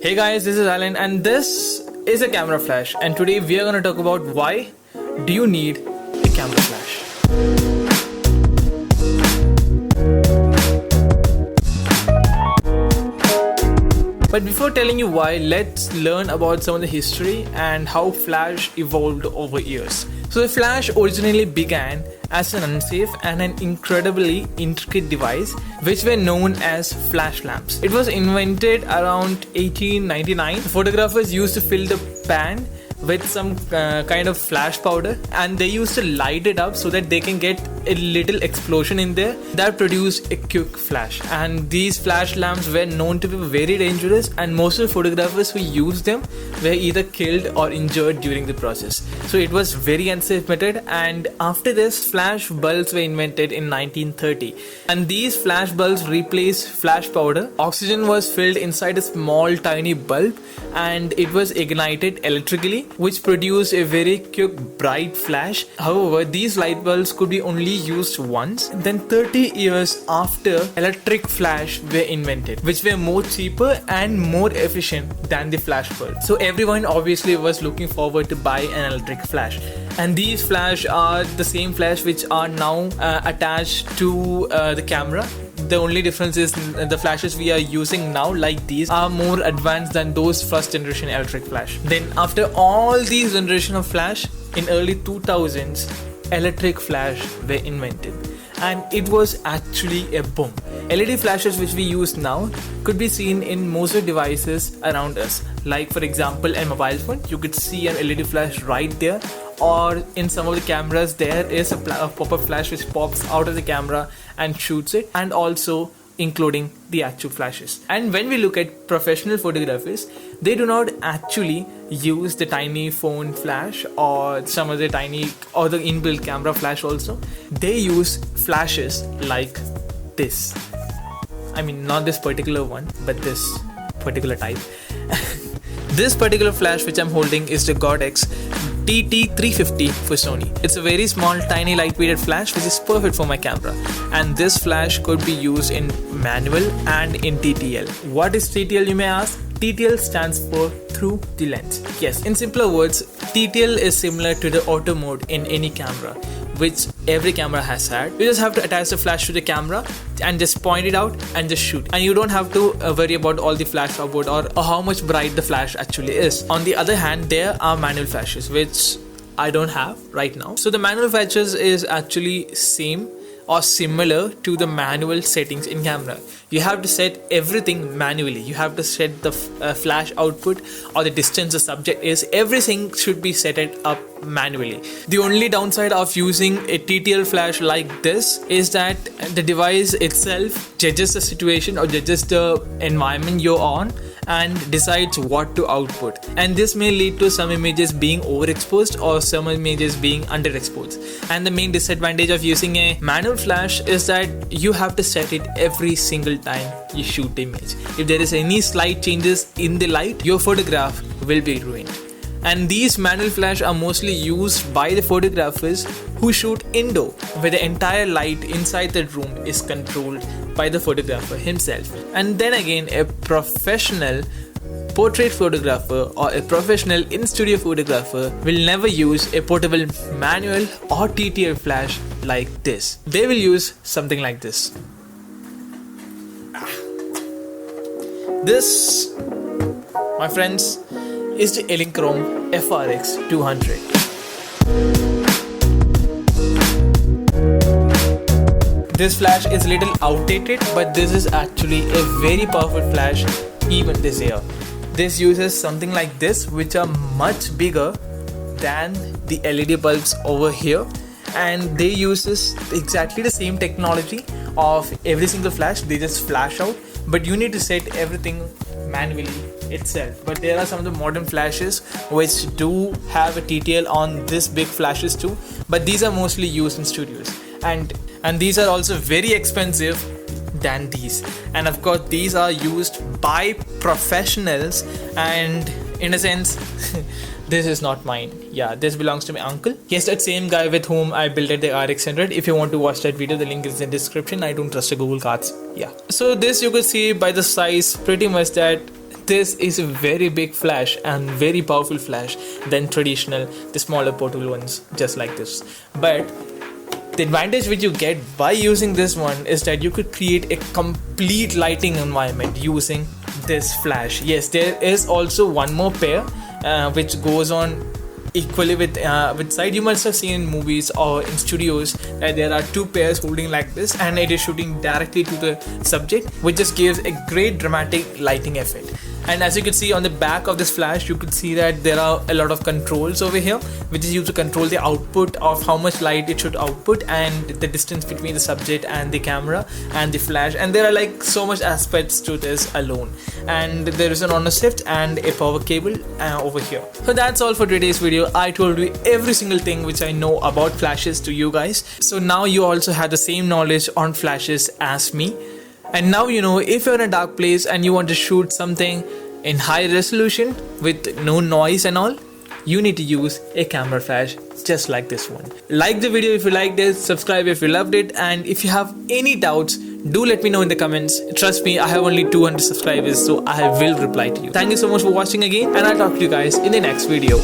Hey guys, this is Alan and this is a camera flash, and today we are going to talk about why do you need a camera flash. But before telling you why, let's learn about some of the history and how flash evolved over years. So the flash originally began as an unsafe and an incredibly intricate device which were known as flash lamps. It was invented around 1899. The photographers used to fill the pan with some kind of flash powder, and they used to light it up so that they can get a little explosion in there that produced a quick flash. And these flash lamps were known to be very dangerous, and most of the photographers who used them were either killed or injured during the process. So it was very unsafe method. And after this, flash bulbs were invented in 1930, and these flash bulbs replaced flash powder. Oxygen was filled inside a small tiny bulb and it was ignited electrically, which produced a very quick bright flash. However, these light bulbs could be only used once. Then 30 years after, electric flash were invented, which were more cheaper and more efficient than the flash bulb. So everyone obviously was looking forward to buy an electric flash, and these flash are the same flash which are now attached to the camera. The only difference is the flashes we are using now, like these, are more advanced than those first generation electric flash. Then after all these generation of flash, in early 2000s, electric flash were invented, and it was actually a boom. LED flashes which we use now could be seen in most of the devices around us. Like for example, a mobile phone, you could see an LED flash right there, or in some of the cameras there is a pop-up flash which pops out of the camera and shoots it, and also including the actual flashes. And when we look at professional photographers, they do not actually use the tiny phone flash or some of the tiny or the inbuilt camera flash also. They use flashes like this. I mean, not this particular one, but this particular type. This particular flash which I'm holding is the Godox TT350 for Sony. It's a very small, tiny, lightweighted flash which is perfect for my camera. And this flash could be used in manual and in TTL. What is TTL, you may ask? TTL stands for through the lens. Yes, in simpler words, TTL is similar to the auto mode in any camera, which every camera has had. You just have to attach the flash to the camera and just point it out and just shoot. And you don't have to worry about all the flash output or how much bright the flash actually is. On the other hand, there are manual flashes, which I don't have right now. So the manual flashes is actually same or similar to the manual settings in camera. You have to set everything manually. You have to set the flash output or the distance the subject is. Everything should be set it up manually. The only downside of using a TTL flash like this is that the device itself judges the situation or judges the environment you're on and decides what to output, and this may lead to some images being overexposed or some images being underexposed. And the main disadvantage of using a manual flash is that you have to set it every single time you shoot the image. If there is any slight changes in the light, your photograph will be ruined. And these manual flash are mostly used by the photographers who shoot indoor, where the entire light inside the room is controlled by the photographer himself. And then again, a professional portrait photographer or a professional in-studio photographer will never use a portable manual or TTL flash like this. They will use something like this. This, my friends, is the Elinchrom FRX 200. This flash is a little outdated, but this is actually a very powerful flash even this year. This uses something like this, which are much bigger than the LED bulbs over here, and they use exactly the same technology of every single flash. They just flash out, but you need to set everything manually itself. But there are some of the modern flashes which do have a TTL on this big flashes too, but these are mostly used in studios, and these are also very expensive than these. And of course, these are used by professionals, and in a sense this is not mine. Yeah, this belongs to my uncle. Yes, that same guy with whom I built the RX100. If you want to watch that video, the link is in the description. I don't trust the Google cards. Yeah. So this you could see by the size pretty much that this is a very big flash and very powerful flash than traditional, the smaller portable ones just like this. But the advantage which you get by using this one is that you could create a complete lighting environment using this flash. Yes, there is also one more pair which goes on equally with side. You must have seen in movies or in studios that there are two pairs holding like this, and it is shooting directly to the subject, which just gives a great dramatic lighting effect. And as you can see on the back of this flash, you can see that there are a lot of controls over here, which is used to control the output of how much light it should output and the distance between the subject and the camera and the flash. And there are like so much aspects to this alone. And there is an on shift and a power cable over here. So that's all for today's video. I told you every single thing which I know about flashes to you guys. So now you also have the same knowledge on flashes as me. And now you know, if you're in a dark place and you want to shoot something in high resolution with no noise and all, you need to use a camera flash just like this one. Like the video if you liked it, subscribe if you loved it, and if you have any doubts, do let me know in the comments. Trust me, I have only 200 subscribers, so I will reply to you. Thank you so much for watching again, and I'll talk to you guys in the next video.